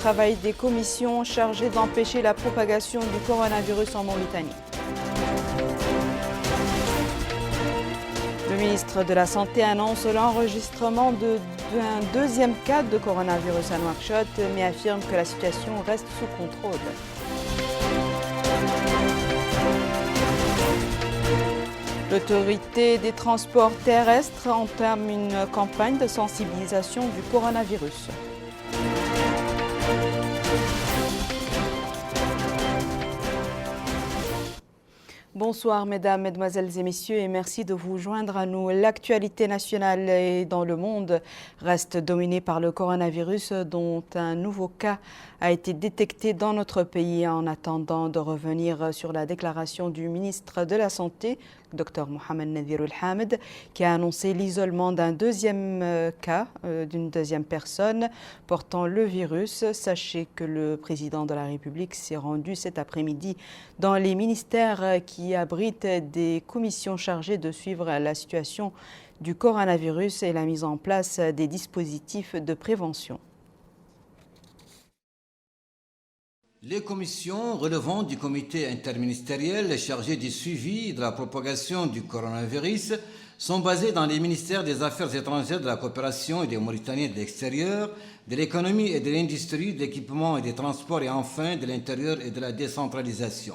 Travail des commissions chargées d'empêcher la propagation du coronavirus en Mauritanie. Le ministre de la Santé annonce l'enregistrement d'un deuxième cas de coronavirus à Nouakchott, mais affirme que la situation reste sous contrôle. L'autorité des transports terrestres entame une campagne de sensibilisation du coronavirus. Bonsoir mesdames, mesdemoiselles et messieurs et merci de vous joindre à nous. L'actualité nationale et dans le monde reste dominée par le coronavirus dont un nouveau cas a été détecté dans notre pays. En attendant de revenir sur la déclaration du ministre de la Santé, Dr Mohamed Nadir El-Hamed, qui a annoncé l'isolement d'un deuxième cas, d'une deuxième personne portant le virus. Sachez que le président de la République s'est rendu cet après-midi dans les ministères qui abritent des commissions chargées de suivre la situation du coronavirus et la mise en place des dispositifs de prévention. Les commissions relevant du comité interministériel chargé du suivi de la propagation du coronavirus sont basées dans les ministères des Affaires étrangères, de la coopération et des Mauritaniens de l'extérieur, de l'économie et de l'industrie, de l'équipement et des transports et enfin de l'intérieur et de la décentralisation.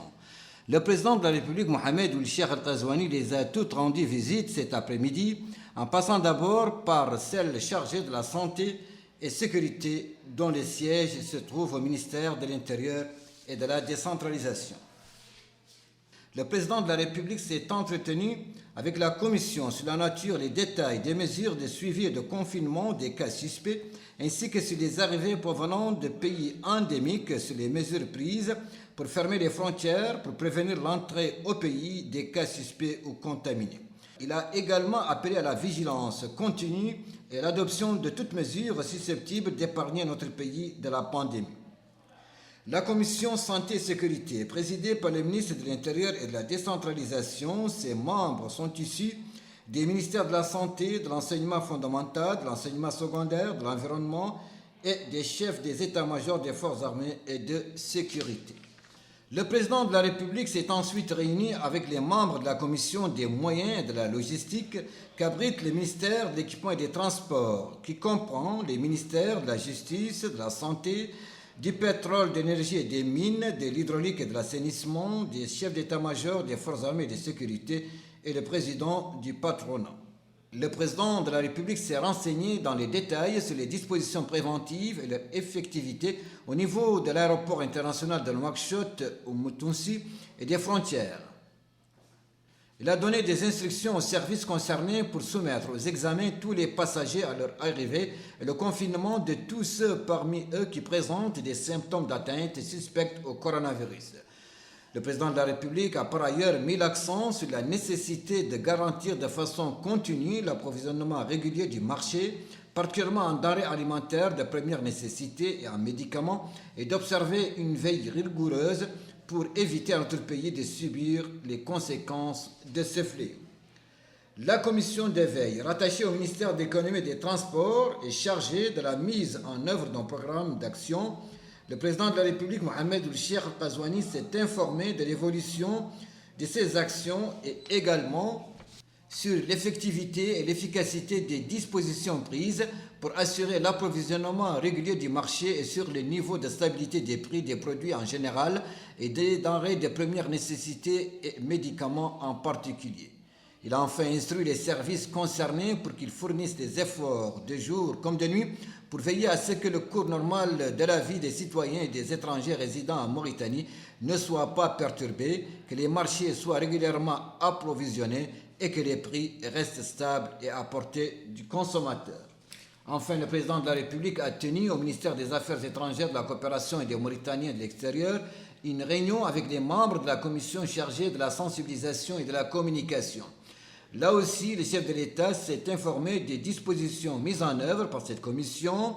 Le président de la République, Mohamed Ould Cheikh Al Ghazouani, les a toutes rendu visite cet après-midi, en passant d'abord par celle chargée de la santé et sécurité, dont le siège se trouve au ministère de l'Intérieur et de la décentralisation. Le président de la République s'est entretenu avec la Commission sur la nature et les détails des mesures de suivi et de confinement des cas suspects, ainsi que sur les arrivées provenant de pays endémiques, sur les mesures prises pour fermer les frontières, pour prévenir l'entrée au pays des cas suspects ou contaminés. Il a également appelé à la vigilance continue et à l'adoption de toutes mesures susceptibles d'épargner notre pays de la pandémie. La commission santé et sécurité, présidée par le ministre de l'Intérieur et de la décentralisation, ses membres sont issus des ministères de la Santé, de l'enseignement fondamental, de l'enseignement secondaire, de l'environnement et des chefs des états-majors des forces armées et de sécurité. Le président de la République s'est ensuite réuni avec les membres de la commission des moyens et de la logistique qu'abrite le ministère de l'Équipement et des Transports, qui comprend les ministères de la Justice, de la Santé, du pétrole, de l'énergie et des mines, de l'hydraulique et de l'assainissement, des chefs d'état-major des forces armées et de sécurité et le président du patronat. Le président de la République s'est renseigné dans les détails sur les dispositions préventives et leur effectivité au niveau de l'aéroport international de Nouakchott au Moutounsi et des frontières. Il a donné des instructions aux services concernés pour soumettre aux examens tous les passagers à leur arrivée et le confinement de tous ceux parmi eux qui présentent des symptômes d'atteinte suspectes au coronavirus. Le président de la République a par ailleurs mis l'accent sur la nécessité de garantir de façon continue l'approvisionnement régulier du marché, particulièrement en denrées alimentaires de première nécessité et en médicaments, et d'observer une veille rigoureuse pour éviter à notre pays de subir les conséquences de ce fléau. La commission de veille, rattachée au ministère de l'Économie et des Transports, est chargée de la mise en œuvre d'un programme d'action. Le président de la République, Mohamed Ould Cheikh Al Ghazouani, s'est informé de l'évolution de ces actions et également sur l'effectivité et l'efficacité des dispositions prises pour assurer l'approvisionnement régulier du marché et sur le niveau de stabilité des prix des produits en général et des denrées de première nécessité et médicaments en particulier. Il a enfin instruit les services concernés pour qu'ils fournissent des efforts de jour comme de nuit pour veiller à ce que le cours normal de la vie des citoyens et des étrangers résidant en Mauritanie ne soit pas perturbé, que les marchés soient régulièrement approvisionnés et que les prix restent stables et à portée du consommateur. Enfin, le président de la République a tenu au ministère des Affaires étrangères, de la coopération et des Mauritaniens de l'extérieur une réunion avec les membres de la commission chargée de la sensibilisation et de la communication. Là aussi, le chef de l'État s'est informé des dispositions mises en œuvre par cette commission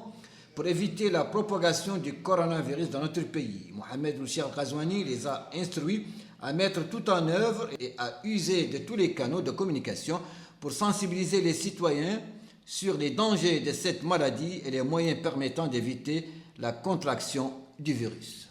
pour éviter la propagation du coronavirus dans notre pays. Mohamed Ould Cheikh Al Ghazouani les a instruits à mettre tout en œuvre et à user de tous les canaux de communication pour sensibiliser les citoyens sur les dangers de cette maladie et les moyens permettant d'éviter la contraction du virus.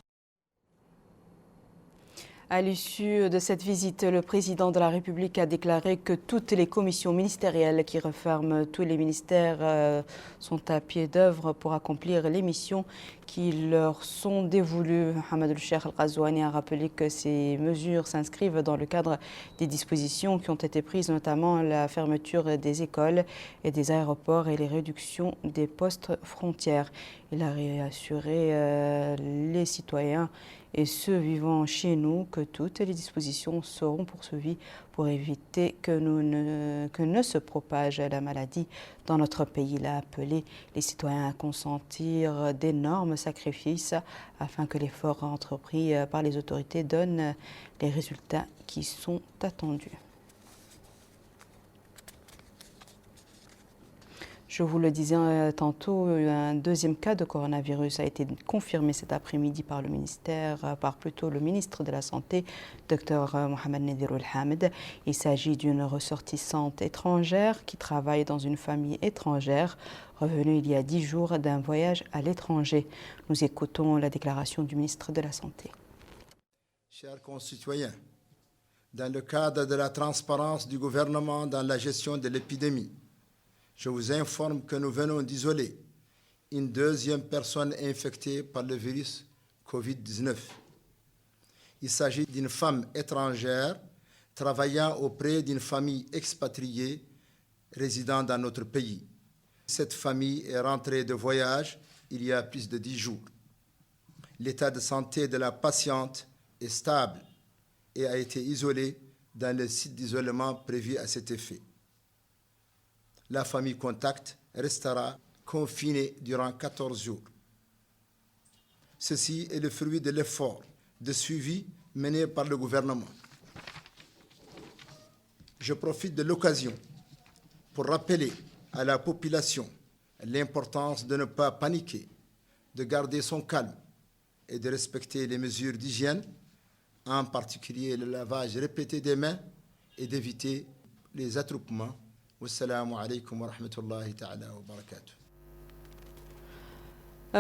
À l'issue de cette visite, le président de la République a déclaré que toutes les commissions ministérielles qui referment tous les ministères sont à pied d'œuvre pour accomplir les missions qui leur sont dévolues. Mohamed El-Cheikh Al-Ghazouani a rappelé que ces mesures s'inscrivent dans le cadre des dispositions qui ont été prises, notamment la fermeture des écoles et des aéroports et les réductions des postes frontières. Il a réassuré les citoyens et ceux vivant chez nous que toutes les dispositions seront poursuivies pour éviter que ne se propage la maladie dans notre pays. Il a appelé les citoyens à consentir d'énormes sacrifices afin que l'effort entrepris par les autorités donne les résultats qui sont attendus. Je vous le disais tantôt, un deuxième cas de coronavirus a été confirmé cet après-midi par le ministre de la Santé, Dr Mohamed Nadir El-Hamed. Il s'agit d'une ressortissante étrangère qui travaille dans une famille étrangère, revenue il y a 10 jours d'un voyage à l'étranger. Nous écoutons la déclaration du ministre de la Santé. Chers concitoyens, dans le cadre de la transparence du gouvernement dans la gestion de l'épidémie, je vous informe que nous venons d'isoler une deuxième personne infectée par le virus Covid-19. Il s'agit d'une femme étrangère travaillant auprès d'une famille expatriée résidant dans notre pays. Cette famille est rentrée de voyage il y a plus de 10 jours. L'état de santé de la patiente est stable et a été isolée dans le site d'isolement prévu à cet effet. La famille contact restera confinée durant 14 jours. Ceci est le fruit de l'effort de suivi mené par le gouvernement. Je profite de l'occasion pour rappeler à la population l'importance de ne pas paniquer, de garder son calme et de respecter les mesures d'hygiène, en particulier le lavage répété des mains et d'éviter les attroupements. Wassalamu alaikum wa rahmatullahi ta'ala wa barakatuh.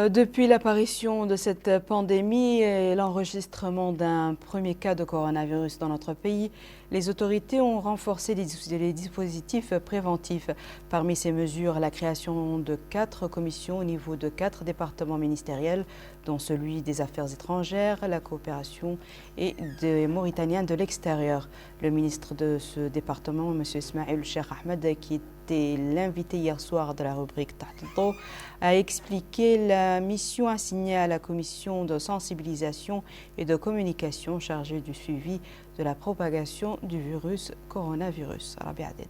Depuis l'apparition de cette pandémie et l'enregistrement d'un premier cas de coronavirus dans notre pays, les autorités ont renforcé les dispositifs préventifs. Parmi ces mesures, la création de 4 commissions au niveau de 4 départements ministériels, dont celui des Affaires étrangères, la coopération et des Mauritaniens de l'extérieur. Le ministre de ce département, M. Ismail El-Cheikh Ahmed, qui était l'invité hier soir de la rubrique Taht al-Daw, a expliqué la mission assignée à la commission de sensibilisation et de communication chargée du suivi de la propagation du virus coronavirus. Rabia Aded.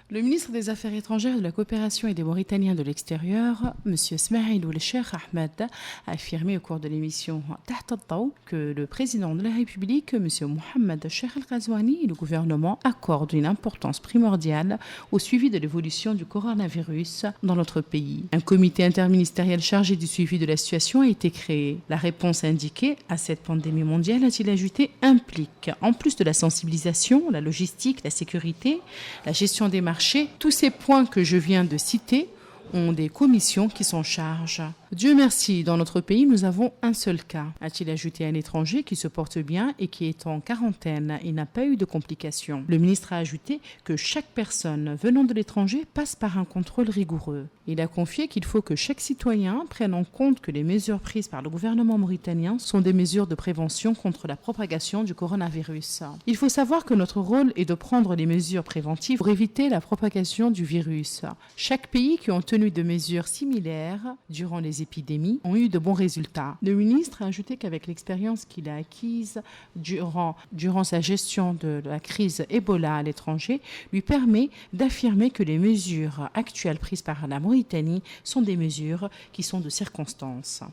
Le ministre des Affaires étrangères, de la coopération et des Mauritaniens de l'extérieur, M. Ismail El-Cheikh Ahmed, a affirmé au cours de l'émission Taht al-Daw que le président de la République, M. Mohamed El-Cheikh Al-Ghazouani, et le gouvernement accordent une importance primordiale au suivi de l'évolution du coronavirus dans notre pays. Un comité interministériel chargé du suivi de la situation a été créé. La réponse indiquée à cette pandémie mondiale, a-t-il ajouté, implique, en plus de la sensibilisation, la logistique, la sécurité, la gestion des marchés, tous ces points que je viens de citer ont des commissions qui s'en chargent. Dieu merci, dans notre pays, nous avons un seul cas, a-t-il ajouté, un étranger qui se porte bien et qui est en quarantaine. Il n'a pas eu de complications. Le ministre a ajouté que chaque personne venant de l'étranger passe par un contrôle rigoureux. Il a confié qu'il faut que chaque citoyen prenne en compte que les mesures prises par le gouvernement mauritanien sont des mesures de prévention contre la propagation du coronavirus. Il faut savoir que notre rôle est de prendre les mesures préventives pour éviter la propagation du virus. Chaque pays qui ont tenu de mesures similaires durant les épidémies ont eu de bons résultats. Le ministre a ajouté qu'avec l'expérience qu'il a acquise durant sa gestion de la crise Ebola à l'étranger, lui permet d'affirmer que les mesures actuelles prises par la Mauritanie sont des mesures qui sont de circonstance.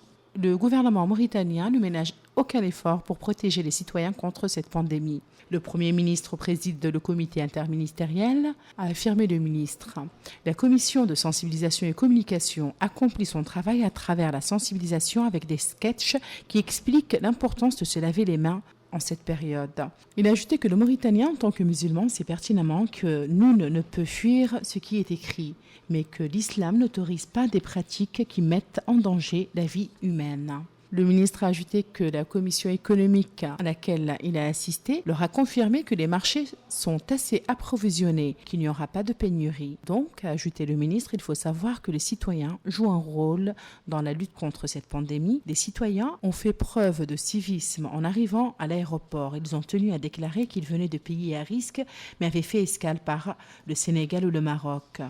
Le gouvernement mauritanien ne ménage aucun effort pour protéger les citoyens contre cette pandémie. Le Premier ministre préside le comité interministériel, a affirmé le ministre. La commission de sensibilisation et communication accomplit son travail à travers la sensibilisation avec des sketchs qui expliquent l'importance de se laver les mains en cette période. Il a ajouté que le Mauritanien, en tant que musulman, sait pertinemment que nul ne peut fuir ce qui est écrit, mais que l'islam n'autorise pas des pratiques qui mettent en danger la vie humaine. Le ministre a ajouté que la commission économique à laquelle il a assisté leur a confirmé que les marchés sont assez approvisionnés, qu'il n'y aura pas de pénurie. Donc, a ajouté le ministre, il faut savoir que les citoyens jouent un rôle dans la lutte contre cette pandémie. Les citoyens ont fait preuve de civisme en arrivant à l'aéroport. Ils ont tenu à déclarer qu'ils venaient de pays à risque, mais avaient fait escale par le Sénégal ou le Maroc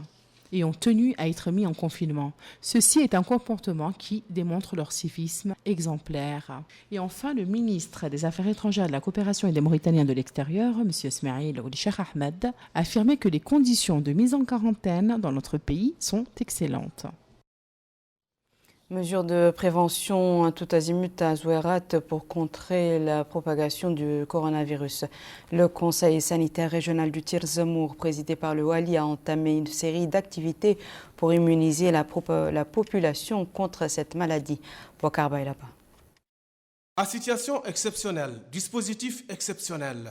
et ont tenu à être mis en confinement. Ceci est un comportement qui démontre leur civisme exemplaire. Et enfin, le ministre des Affaires étrangères, de la coopération et des Mauritaniens de l'extérieur, M. Smaïl Ould Cheikh Ahmed, a affirmé que les conditions de mise en quarantaine dans notre pays sont excellentes. Mesures de prévention à tout azimut à Zouérat pour contrer la propagation du coronavirus. Le Conseil sanitaire régional du Tir-Zemour, présidé par le Wali, a entamé une série d'activités pour immuniser la population contre cette maladie. Bouakar Baylaba. À situation exceptionnelle, dispositif exceptionnel.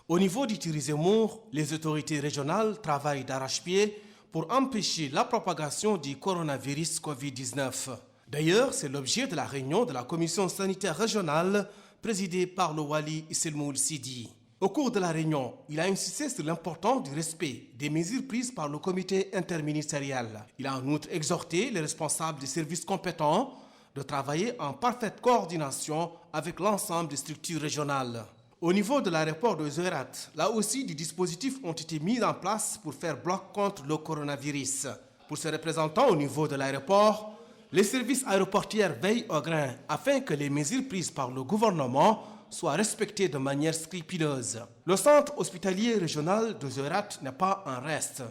Au niveau du Tir-Zemour, les autorités régionales travaillent d'arrache-pied pour empêcher la propagation du coronavirus Covid-19. D'ailleurs, c'est l'objet de la réunion de la commission sanitaire régionale présidée par le Wali Isselmoul Sidi. Au cours de la réunion, il a insisté sur l'importance du respect des mesures prises par le comité interministériel. Il a en outre exhorté les responsables des services compétents de travailler en parfaite coordination avec l'ensemble des structures régionales. Au niveau de l'aéroport de Zouérat, là aussi des dispositifs ont été mis en place pour faire bloc contre le coronavirus. Pour ses représentants au niveau de l'aéroport, les services aéroportuaires veillent au grain afin que les mesures prises par le gouvernement soient respectées de manière scrupuleuse. Le centre hospitalier régional de Zouérat n'est pas en reste.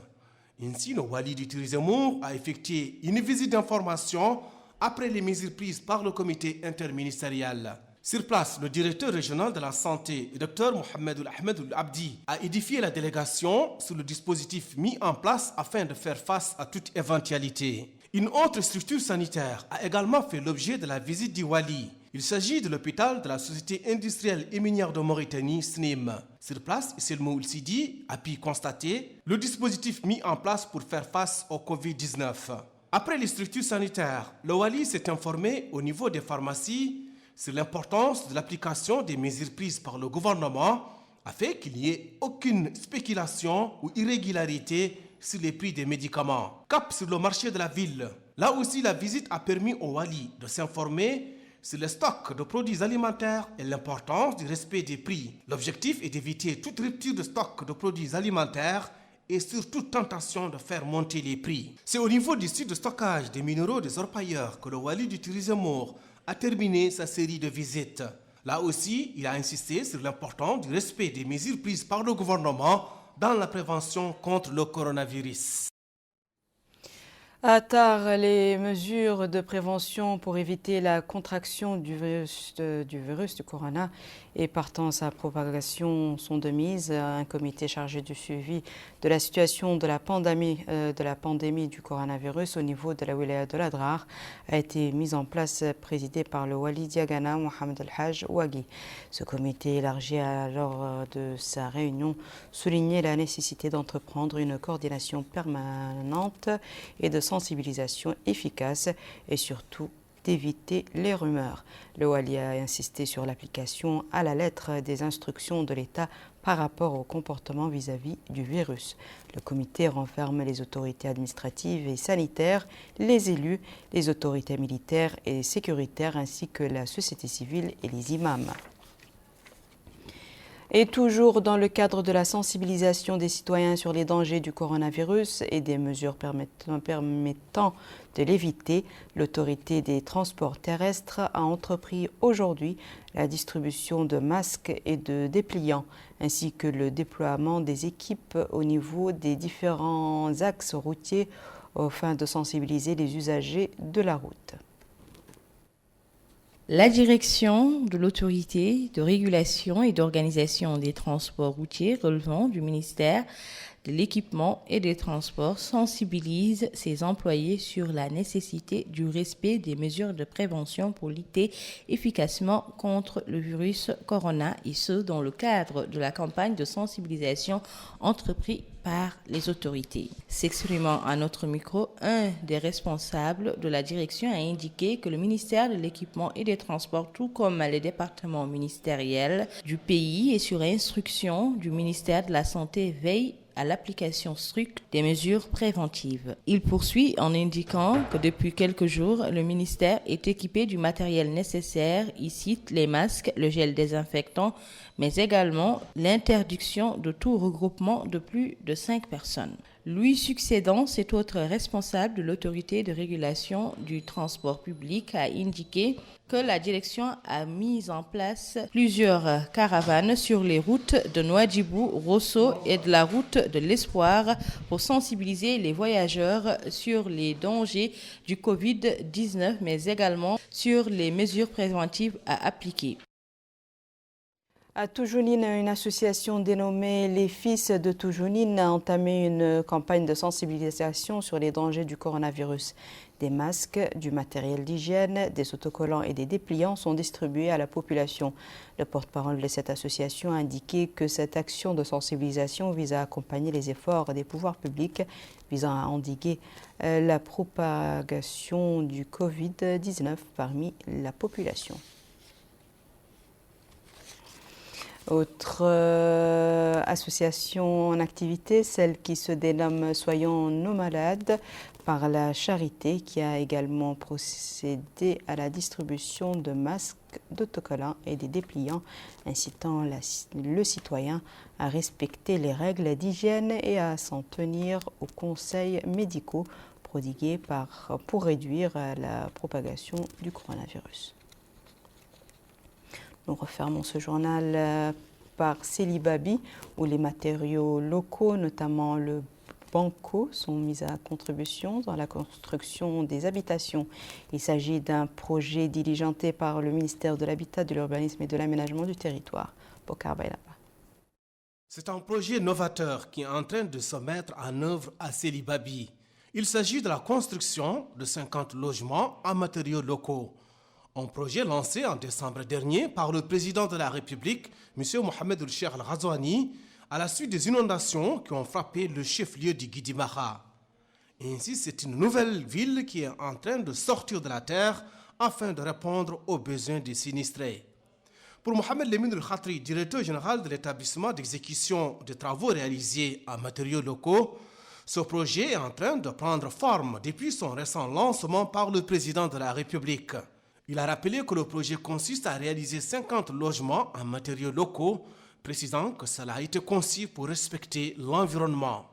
Ainsi, le Wali du Tir-Zemour a effectué une visite d'information après les mesures prises par le comité interministériel. Sur place, le directeur régional de la santé, Dr Mohamed Ahmed Abdi, a édifié la délégation sur le dispositif mis en place afin de faire face à toute éventualité. Une autre structure sanitaire a également fait l'objet de la visite du Wali. Il s'agit de l'hôpital de la Société industrielle et minière de Mauritanie, SNIM. Sur place, Isselmoul Sidi a pu constater le dispositif mis en place pour faire face au Covid-19. Après les structures sanitaires, le Wali s'est informé au niveau des pharmacies sur l'importance de l'application des mesures prises par le gouvernement afin qu'il n'y ait aucune spéculation ou irrégularité sur les prix des médicaments. Cap sur le marché de la ville. Là aussi, la visite a permis au Wali de s'informer sur le stock de produits alimentaires et l'importance du respect des prix. L'objectif est d'éviter toute rupture de stock de produits alimentaires et surtout tentation de faire monter les prix. C'est au niveau du site de stockage des minéraux des orpailleurs que le Wali du Tir-Zemour a terminé sa série de visites. Là aussi, il a insisté sur l'importance du respect des mesures prises par le gouvernement dans la prévention contre le coronavirus. À Tar, les mesures de prévention pour éviter la contraction du virus du corona et partant sa propagation sont de mise. Un comité chargé du suivi de la situation de la pandémie du coronavirus au niveau de la wilaya de l'Adrar a été mis en place, présidé par le Wali Diagana Mohamed El-Haj Ouaghi. Ce comité élargi lors de sa réunion soulignait la nécessité d'entreprendre une coordination permanente et de sensibilisation efficace et surtout d'éviter les rumeurs. Le Wali a insisté sur l'application à la lettre des instructions de l'État par rapport au comportement vis-à-vis du virus. Le comité renferme les autorités administratives et sanitaires, les élus, les autorités militaires et sécuritaires ainsi que la société civile et les imams. Et toujours dans le cadre de la sensibilisation des citoyens sur les dangers du coronavirus et des mesures permettant de l'éviter, l'autorité des transports terrestres a entrepris aujourd'hui la distribution de masques et de dépliants, ainsi que le déploiement des équipes au niveau des différents axes routiers afin de sensibiliser les usagers de la route. La direction de l'autorité de régulation et d'organisation des transports routiers relevant du ministère de l'équipement et des transports sensibilise ses employés sur la nécessité du respect des mesures de prévention pour lutter efficacement contre le virus corona, et ce dans le cadre de la campagne de sensibilisation entreprise par les autorités. S'exprimant à notre micro, un des responsables de la direction a indiqué que le ministère de l'Équipement et des Transports, tout comme les départements ministériels du pays et sur instruction du ministère de la Santé, veille à l'application stricte des mesures préventives. Il poursuit en indiquant que depuis quelques jours, le ministère est équipé du matériel nécessaire. Il cite les masques, le gel désinfectant, mais également l'interdiction de tout regroupement de plus de 5 personnes. Lui succédant, cet autre responsable de l'autorité de régulation du transport public a indiqué que la direction a mis en place plusieurs caravanes sur les routes de Nouadhibou, Rosso et de la route de l'Espoir pour sensibiliser les voyageurs sur les dangers du Covid-19, mais également sur les mesures préventives à appliquer. À Toujounine, une association dénommée Les Fils de Toujounine a entamé une campagne de sensibilisation sur les dangers du coronavirus. Des masques, du matériel d'hygiène, des autocollants et des dépliants sont distribués à la population. Le porte-parole de cette association a indiqué que cette action de sensibilisation vise à accompagner les efforts des pouvoirs publics visant à endiguer la propagation du Covid-19 parmi la population. Autre association en activité, celle qui se dénomme Soyons nos malades par la charité, qui a également procédé à la distribution de masques, d'autocollants et des dépliants, incitant le citoyen à respecter les règles d'hygiène et à s'en tenir aux conseils médicaux prodigués pour réduire la propagation du coronavirus. Nous refermons ce journal par Célibabi, où les matériaux locaux, notamment le banco, sont mis à contribution dans la construction des habitations. Il s'agit d'un projet diligenté par le ministère de l'Habitat, de l'Urbanisme et de l'Aménagement du Territoire. Bokar Bailaba. C'est un projet novateur qui est en train de se mettre en œuvre à Célibabi. Il s'agit de la construction de 50 logements en matériaux locaux. Un projet lancé en décembre dernier par le président de la République, M. Mohamed El-Cheikh Al-Ghazouani, à la suite des inondations qui ont frappé le chef-lieu du Guidimaha. Ainsi, c'est une nouvelle ville qui est en train de sortir de la terre afin de répondre aux besoins des sinistrés. Pour Mohamed Lemine El-Khatri, directeur général de l'établissement d'exécution des travaux réalisés en matériaux locaux, ce projet est en train de prendre forme depuis son récent lancement par le président de la République. Il a rappelé que le projet consiste à réaliser 50 logements en matériaux locaux, précisant que cela a été conçu pour respecter l'environnement.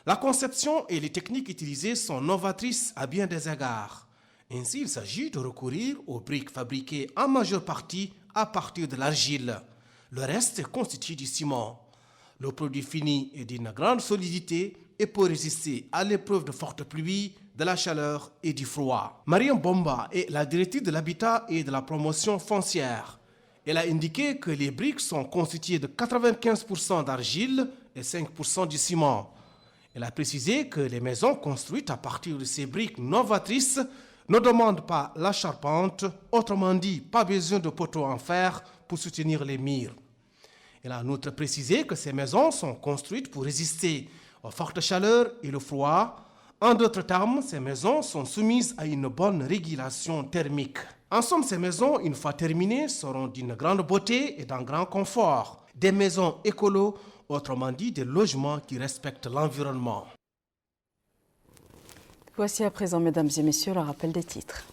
La conception et les techniques utilisées sont novatrices à bien des égards. Ainsi, il s'agit de recourir aux briques fabriquées en majeure partie à partir de l'argile. Le reste est constitué du ciment. Le produit fini est d'une grande solidité et peut résister à l'épreuve de fortes pluies, de la chaleur et du froid. Mariam Bomba est la directrice de l'habitat et de la promotion foncière. Elle a indiqué que les briques sont constituées de 95% d'argile et 5% de ciment. Elle a précisé que les maisons construites à partir de ces briques novatrices ne demandent pas la charpente, autrement dit, pas besoin de poteaux en fer pour soutenir les murs. Elle a en outre précisé que ces maisons sont construites pour résister aux fortes chaleurs et le froid. En d'autres termes, ces maisons sont soumises à une bonne régulation thermique. En somme, ces maisons, une fois terminées, seront d'une grande beauté et d'un grand confort. Des maisons écolo, autrement dit des logements qui respectent l'environnement. Voici à présent, mesdames et messieurs, le rappel des titres.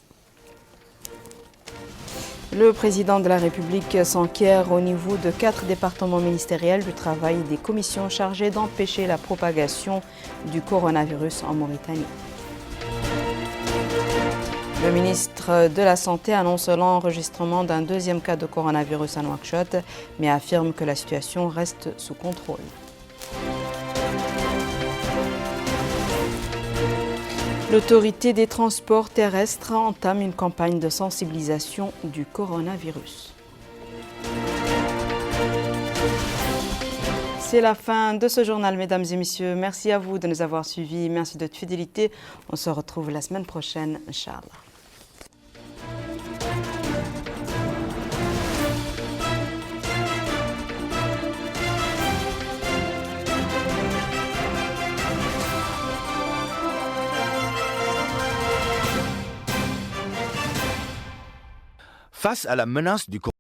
Le président de la République s'enquiert au niveau de 4 départements ministériels du travail et des commissions chargées d'empêcher la propagation du coronavirus en Mauritanie. Le ministre de la Santé annonce l'enregistrement d'un 2e cas de coronavirus à Nouakchott, mais affirme que la situation reste sous contrôle. L'autorité des transports terrestres entame une campagne de sensibilisation du coronavirus. C'est la fin de ce journal, mesdames et messieurs. Merci à vous de nous avoir suivis. Merci de votre fidélité. On se retrouve la semaine prochaine, Inch'Allah. Face à la menace du